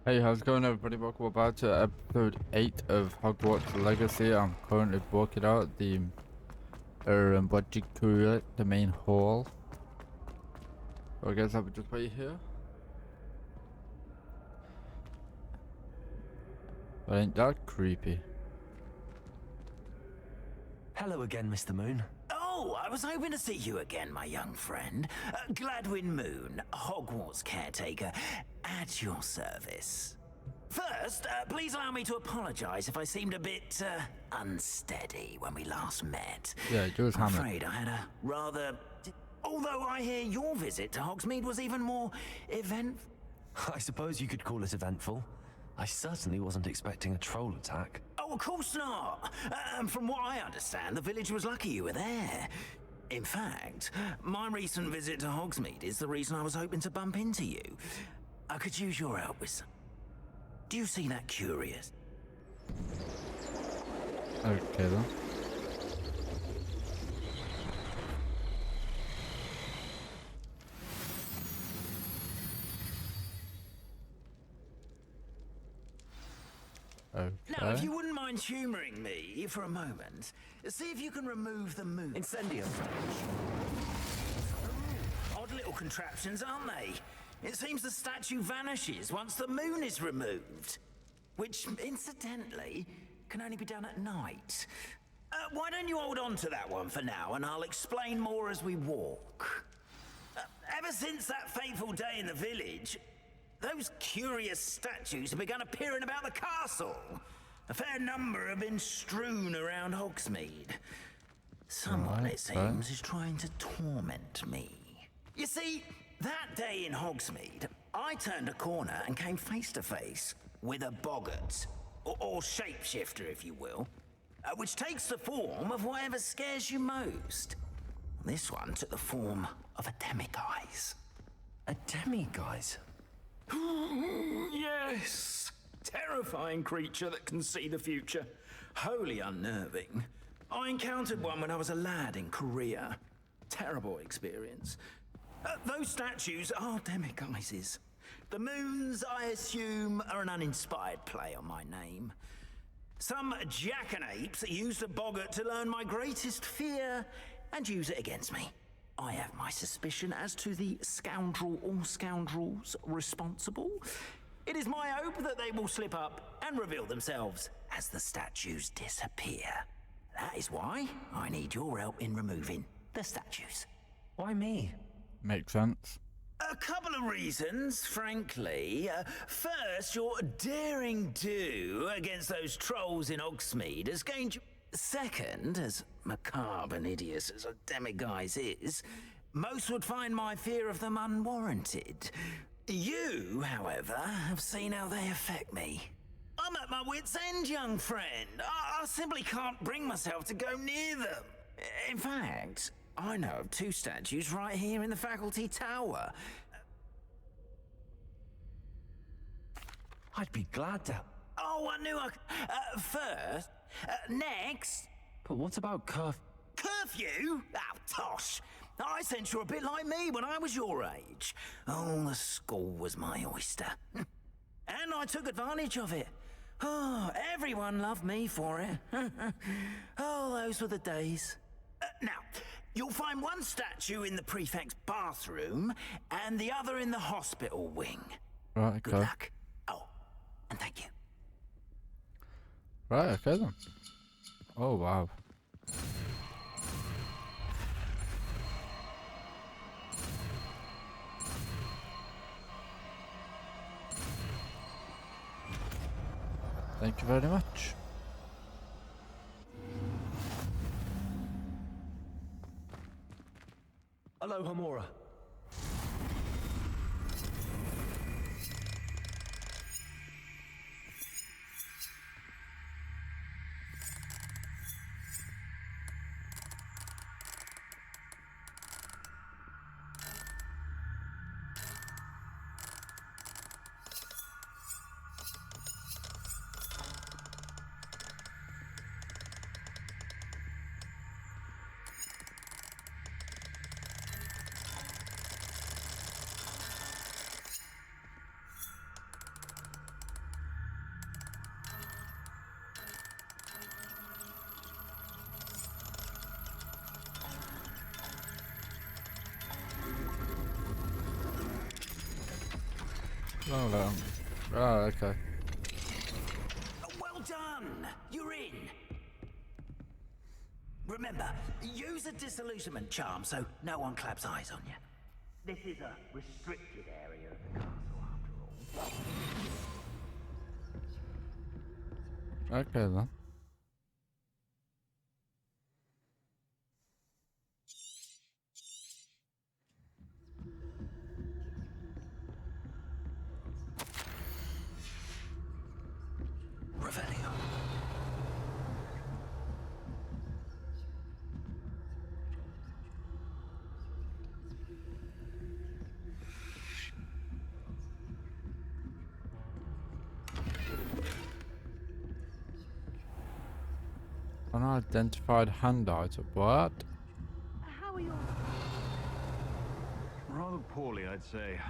Hey, how's it going everybody? Welcome back to episode 8 of Hogwarts Legacy. I'm currently walking out the, what do you call it, the main hall. So I guess I would just wait here. But ain't that creepy? Hello again, Mr. Moon. Oh, I was hoping to see you again, my young friend. Gladwin Moon, Hogwarts caretaker, at your service. First, please allow me to apologize if I seemed a bit, unsteady when we last met. Yeah, you was I'm hammered. afraid I had a rather... Although I hear your visit to Hogsmeade was even more eventful. I suppose you could call it eventful. I certainly wasn't expecting a troll attack. Oh, of course not. From what I understand, the village was lucky you were there. In fact, my recent visit to Hogsmeade is the reason I was hoping to bump into you. I could use your help with some... Do you see that curious? Okay then. Now, if Okay. you wouldn't mind humoring me for a moment, see if you can remove the moon. Incendium. Odd little contraptions, aren't they? It seems the statue vanishes once the moon is removed. Which, incidentally, can only be done at night. Why don't you hold on to that one for now, and I'll explain more as we walk. Ever since that fateful day in the village, those curious statues have begun appearing about the castle. A fair number have been strewn around Hogsmeade. Someone, it seems, is trying to torment me. You see, that day in Hogsmeade, I turned a corner and came face to face with a boggart, or shapeshifter, if you will, which takes the form of whatever scares you most. This one took the form of a demiguise. A demiguise? Yes! Terrifying creature that can see the future. Wholly unnerving. I encountered one when I was a lad in Korea. Terrible experience. Those statues are demiguises. The moons, I assume, are an uninspired play on my name. Some jackanapes used a boggart to learn my greatest fear and use it against me. I have my suspicion as to the scoundrel or scoundrels responsible. It is my hope that they will slip up and reveal themselves as the statues disappear. That is why I need your help in removing the statues. Why me? Makes sense. A couple of reasons, frankly. First, your daring do against those trolls in Hogsmeade has gained you... Second, as macabre and hideous as a demiguise is, most would find my fear of them unwarranted. You, however, have seen how they affect me. I'm at my wit's end, young friend. I simply can't bring myself to go near them. In fact, I know of two statues right here in the faculty tower. I'd be glad to. Oh, I knew I could. First, next... But what about Curfew? Oh, tosh. I sense you're a bit like me when I was your age. Oh, the school was my oyster. And I took advantage of it. Oh, everyone loved me for it. Oh, those were the days. Now, you'll find one statue in the prefect's bathroom and the other in the hospital wing. Right, Good okay. luck. Oh, and thank you. Right, okay then. Oh wow. Thank you very much. Hello, Hamora. Oh, oh, okay. Well done! You're in! Remember, use a disillusionment charm so no one claps eyes on you. This is a restricted area of the castle, after all. Okay then. Revelio. Unidentified hand item. What? How are you? Rather poorly, I'd say.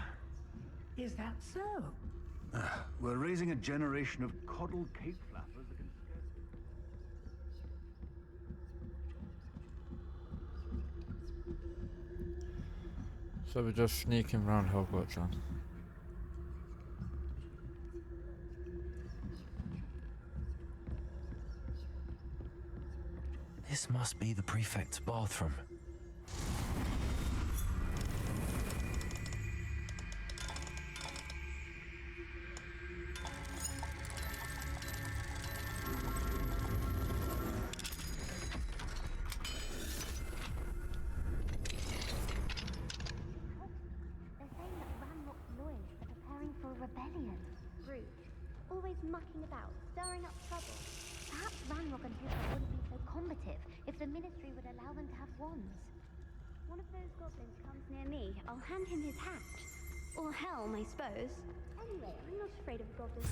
Is that so? We're raising a generation of coddled cake flappers that can scarcely... So we're just sneaking around Hogwarts then. This must be the prefect's bathroom. They're saying that Ranrock's lawyers are preparing for a rebellion. Rude. Always mucking about, stirring up trouble. Perhaps Ranrock and Hooper wouldn't be so combative if the Ministry would allow them to have wands. One of those goblins comes near me, I'll hand him his hat. Or helm, I suppose. Anyway, I'm not afraid of goblins.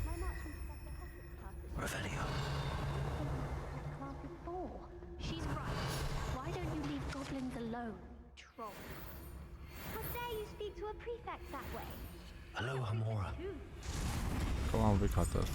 My marching professor Hogwarts class is... Revelio. Class is 4. She's right. Why don't you leave goblins alone, troll? How dare you speak to a prefect that way? Aloha Mora. Come on, we got this.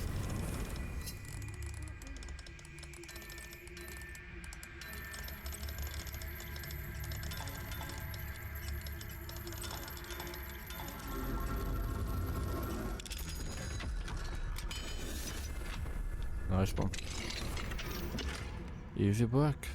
Nice one. Easy work.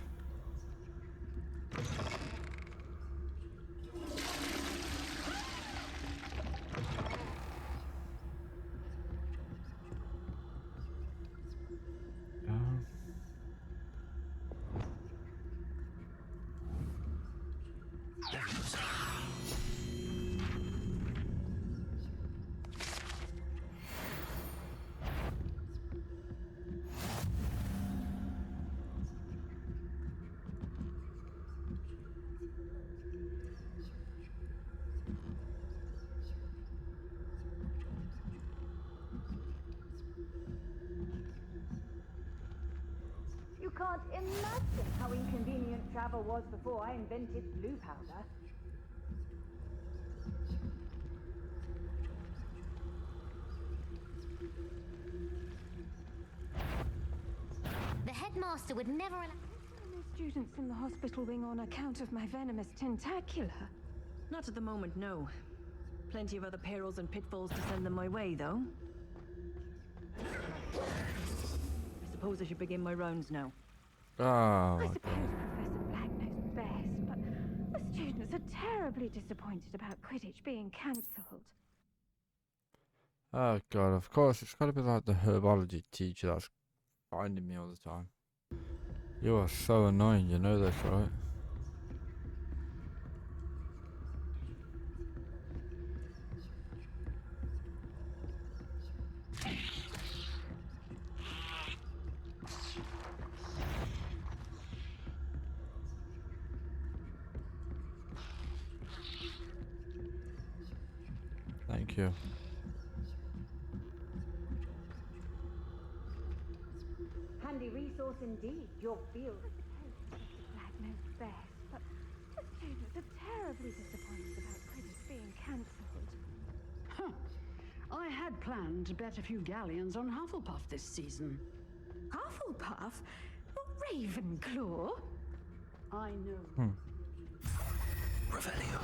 You can't imagine how inconvenient travel was before I invented blue powder. The headmaster would never allow... Students in the hospital wing on account of my venomous tentacula. Not at the moment, no. Plenty of other perils and pitfalls to send them my way, though. I suppose I should begin my rounds now. Oh, I suppose Professor Black knows best, but the students are terribly disappointed about Quidditch being cancelled. oh god, of course, it's gotta be like the herbology teacher that's finding me all the time. You are so annoying, you know this, right? Thank you. Handy resource indeed, your field. Professor Black knows best, but the students are terribly disappointed about Quidditch being cancelled. I had planned to bet a few galleons on Hufflepuff this season. Hufflepuff? Ravenclaw? I know. Revelio.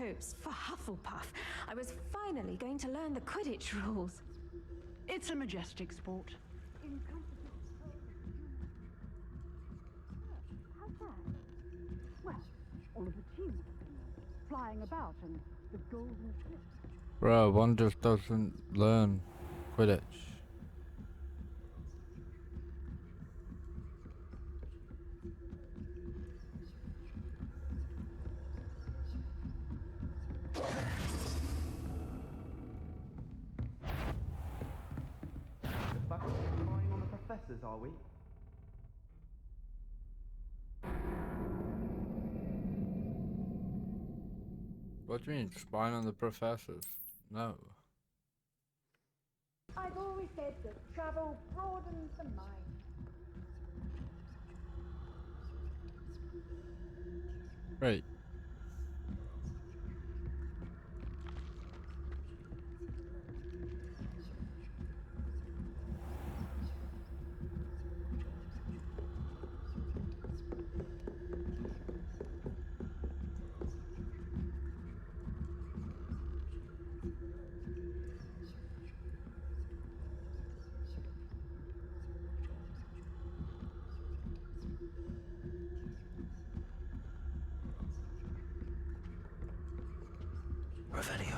hopes for Hufflepuff. I was finally going to learn the Quidditch rules. It's a majestic sport. How's that? Well, all of the teams have been flying about and the golden slip. Bro, one just doesn't learn Quidditch. Back spying on the professors, are we? What do you mean, spying on the professors? No. I've always said that travel broadens the mind. Right. Revelio.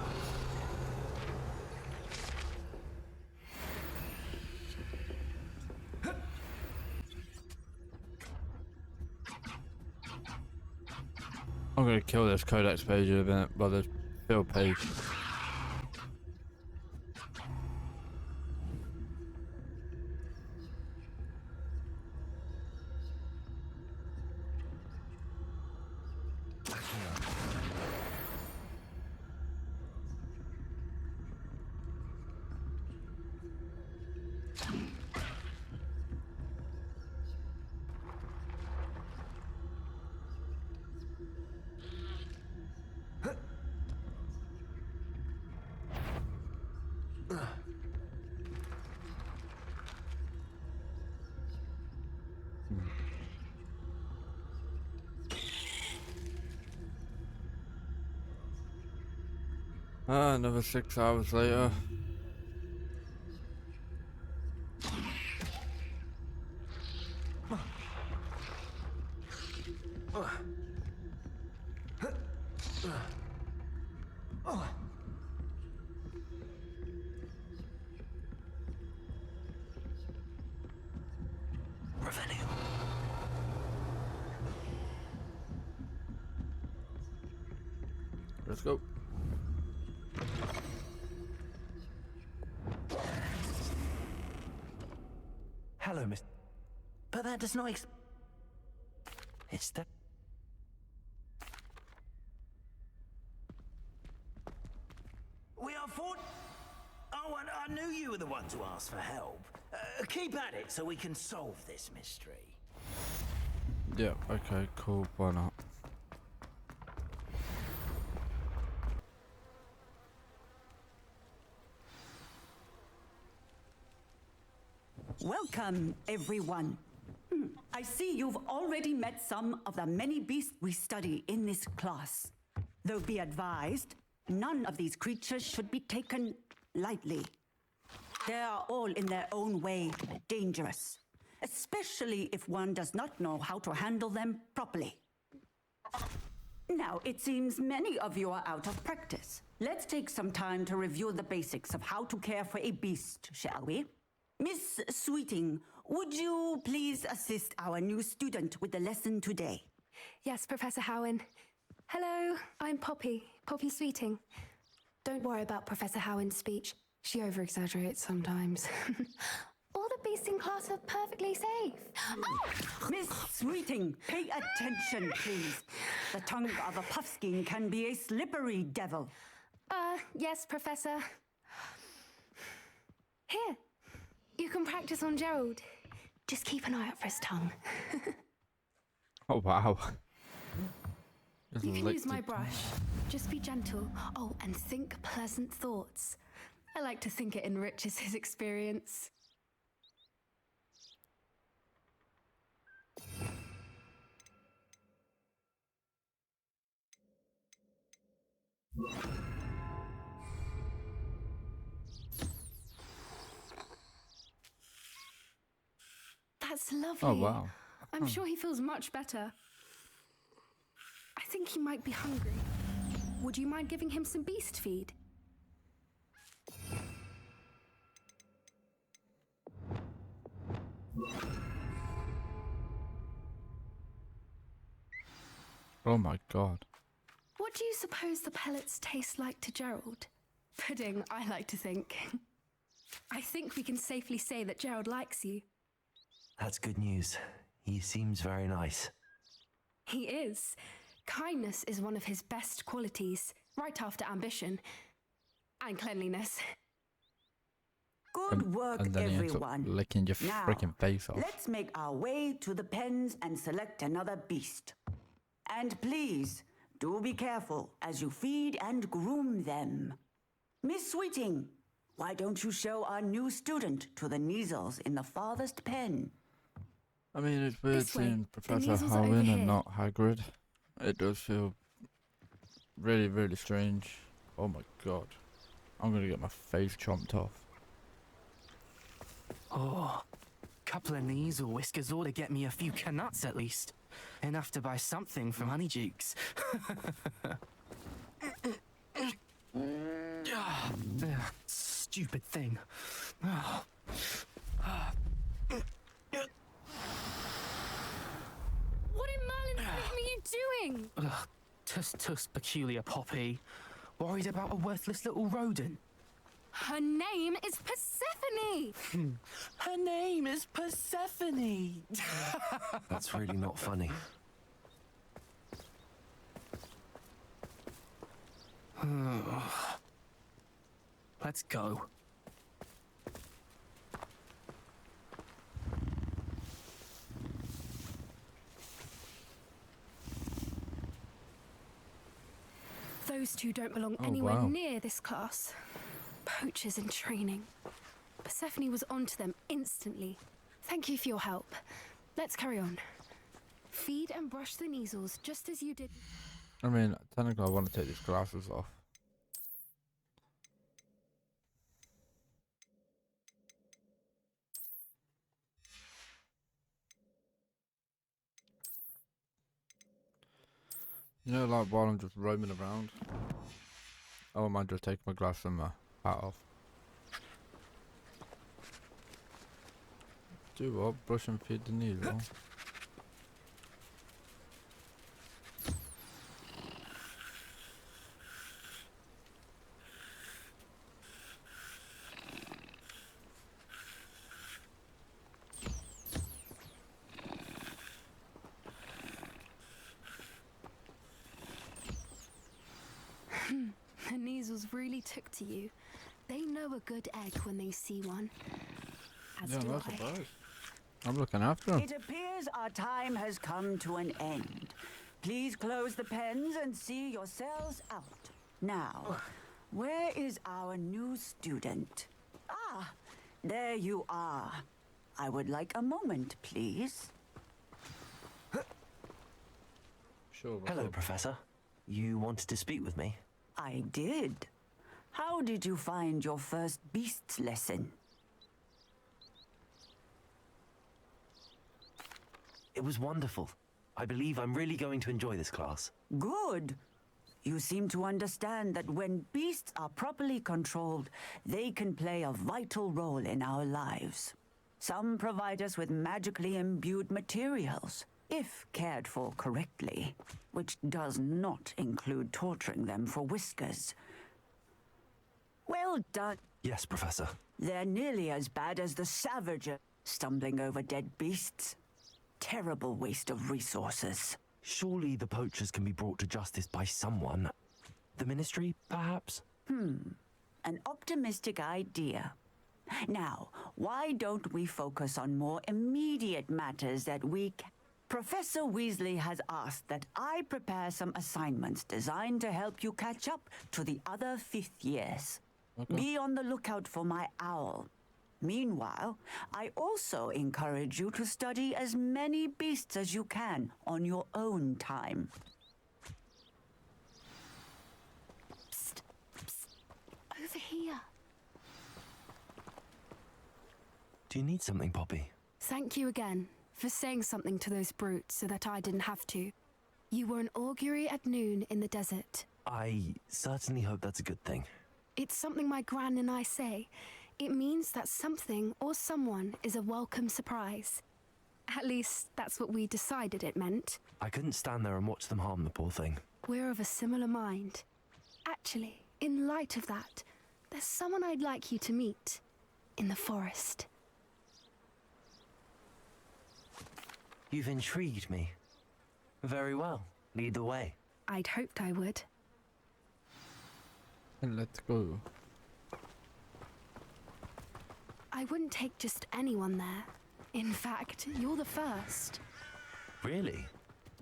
I'm gonna kill this codex page in a minute, but the field page. Another 6 hours later. Revelio. Let's go. Hello, Miss. But that does not It's the... We are for... Oh, I knew you were the one to ask for help. Keep at it so we can solve this mystery. Yeah, okay, cool, why not? Welcome, everyone. I see you've already met some of the many beasts we study in this class. Though be advised, none of these creatures should be taken lightly. They are all in their own way dangerous, especially if one does not know how to handle them properly. Now, it seems many of you are out of practice. Let's take some time to review the basics of how to care for a beast, shall we? Miss Sweeting, would you please assist our new student with the lesson today? Yes, Professor Howen. Hello, I'm Poppy Sweeting. Don't worry about Professor Howen's speech. She over-exaggerates sometimes. All the beasts in class are perfectly safe. Oh! Miss Sweeting, pay attention, please. The tongue of a puffskein can be a slippery devil. Yes, Professor. Here, you can practice on Gerald. Just keep an eye out for his tongue. Oh, wow. You can use my brush. Just be gentle. Oh, and think pleasant thoughts. I like to think it enriches his experience. That's lovely. Oh, wow. I'm sure he feels much better. I think he might be hungry. Would you mind giving him some beast feed? Oh my god. What do you suppose the pellets taste like to Gerald? Pudding, I like to think. I think we can safely say that Gerald likes you. That's good news. He seems very nice. He is. Kindness is one of his best qualities, right after ambition. And cleanliness. Good work, and then he ends up everyone. licking your Now, freaking face off. let's make our way to the pens and select another beast. And please, do be careful as you feed and groom them. Miss Sweeting, why don't you show our new student to the Neasels in the farthest pen? I mean, it's weird This way. seeing The Professor measles are over Howin here. and not Hagrid. It does feel really, really strange. Oh my god. I'm gonna get my face chomped off. Oh, couple of knees or whiskers ought to get me a few canuts at least. Enough to buy something from iiTzGhxst. Stupid thing. What in Merlin's name are you doing? Tuss, peculiar Poppy. Worried about a worthless little rodent. Her name is Persephone! Her name is Persephone. That's really not funny. Let's go. Those two don't belong Oh, anywhere wow. near this class. Poachers in training. Persephone was onto them instantly. Thank you for your help. Let's carry on. Feed and brush the Neasels just as you did. I mean, technically I want to take these glasses off. You know, like while I'm just roaming around. Oh, I might just take my glass and my hat off. Do what? Brush and feed the needle. The Neasels really took to you. They know a good egg when they see one. As Yeah, do that's I. a surprise. I'm looking after him. It appears our time has come to an end. Please close the pens and see yourselves out. Now, where is our new student? Ah, there you are. I would like a moment, please. Sure. Hello, Professor. You wanted to speak with me? I did. How did you find your first beasts lesson? It was wonderful. I believe I'm really going to enjoy this class. Good. You seem to understand that when beasts are properly controlled, they can play a vital role in our lives. Some provide us with magically imbued materials, if cared for correctly, which does not include torturing them for whiskers. Well done. Yes, Professor. They're nearly as bad as the Savager, stumbling over dead beasts. Terrible waste of resources. Surely the poachers can be brought to justice by someone. The Ministry, perhaps? An optimistic idea. Now, why don't we focus on more immediate matters that we can... Professor Weasley has asked that I prepare some assignments designed to help you catch up to the other fifth years. Okay. Be on the lookout for my owl. Meanwhile, I also encourage you to study as many beasts as you can on your own time. Do you need something, Poppy? Thank you again for saying something to those brutes so that I didn't have to. You were an augury at noon in the desert. I certainly hope that's a good thing. It's something my gran and I say. It means that something or someone is a welcome surprise. At least, that's what we decided it meant. I couldn't stand there and watch them harm the poor thing. We're of a similar mind. Actually, in light of that, there's someone I'd like you to meet. In the forest. You've intrigued me. Very well. Lead the way. I'd hoped I would. And let's go. I wouldn't take just anyone there. In fact, you're the first. Really?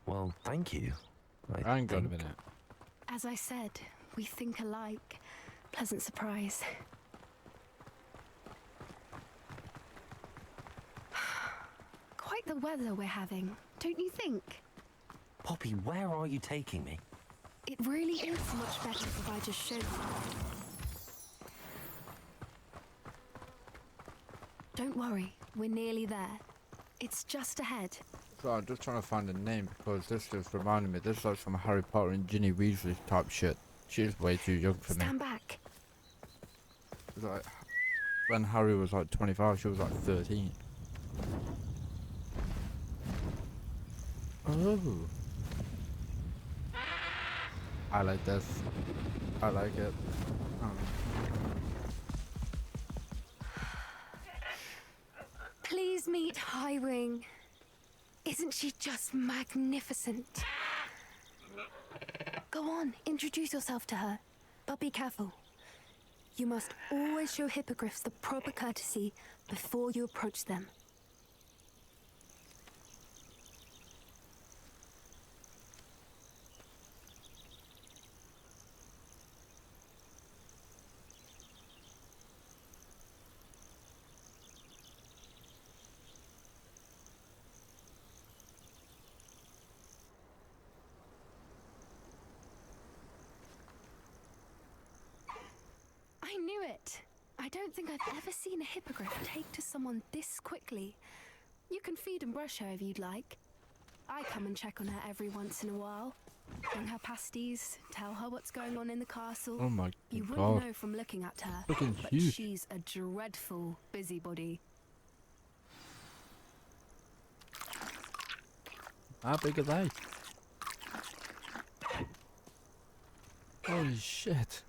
Well, thank you. Hang on a minute. As I said, we think alike. Pleasant surprise. Quite the weather we're having, don't you think? Poppy, where are you taking me? It really is much better if I just showed you. Don't worry, we're nearly there. It's just ahead. So I'm just trying to find a name because this just reminded me. This is like some Harry Potter and Ginny Weasley type shit. She's way too young for me. Stand back. It's like when Harry was like 25, she was like 13. Oh. I like this. I like it. Please meet Highwing. Isn't she just magnificent? Go on, introduce yourself to her. But be careful. You must always show hippogriffs the proper courtesy before you approach them. I knew it. I don't think I've ever seen a hippogriff take to someone this quickly. You can feed and brush her if you'd like. I come and check on her every once in a while. Bring her pasties, tell her what's going on in the castle. Oh my You god. wouldn't know from looking at her, Looking but huge. she's a dreadful busybody. How big are they? Holy shit.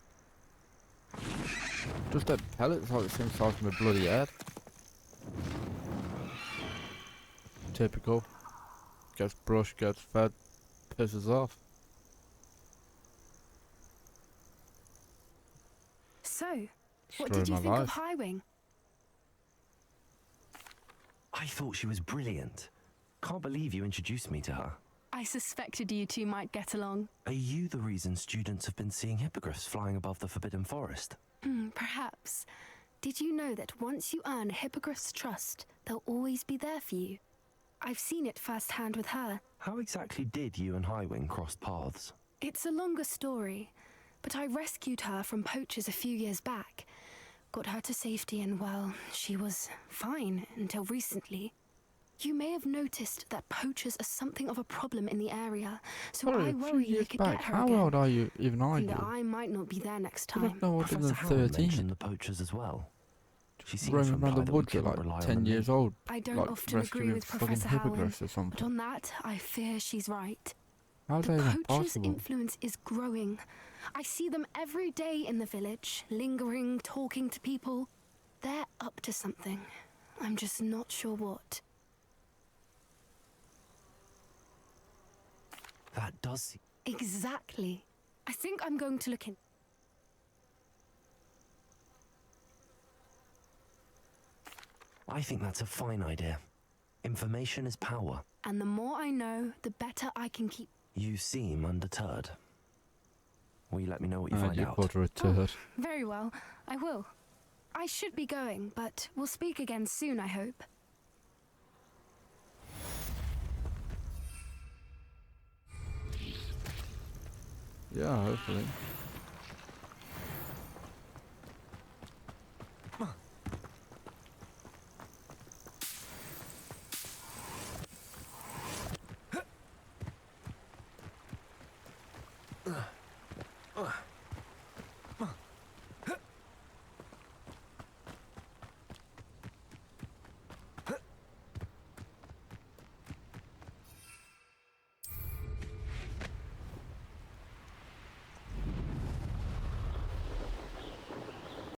Just that pellet's like the same size as my bloody head. Typical. Gets brushed, gets fed, pisses off. So, what Story did you of my think of life. Highwing? I thought she was brilliant. Can't believe you introduced me to her. I suspected you two might get along. Are you the reason students have been seeing hippogriffs flying above the Forbidden Forest? Perhaps. Did you know that once you earn a hippogriff's trust, they'll always be there for you? I've seen it firsthand with her. How exactly did you and Highwing cross paths? It's a longer story, but I rescued her from poachers a few years back. Got her to safety and, well, she was fine until recently. You may have noticed that poachers are something of a problem in the area, so Sorry, I a few worry you years could back. get her How again. old are you? Even I And do. that I might not be there next I time. don't know older than Professor Howard 13. mentioned the poachers as well. She seems to Roaming around imply the that we woods at cannot like rely on 10 them. years old. I don't like often agree rescuing with fucking Professor Howard, hippogriffs or something. but on that, I fear she's right. How's The that even poacher's possible? influence is growing. I see them every day in the village, lingering, talking to people. They're up to something. I'm just not sure what. That does... Exactly. I think I'm going to look in. I think that's a fine idea. Information is power. And the more I know, the better I can keep. You seem undeterred. Will you let me know what you And find you out? called her a turd. Very well, I will. I should be going, but we'll speak again soon, I hope. Yeah, hopefully.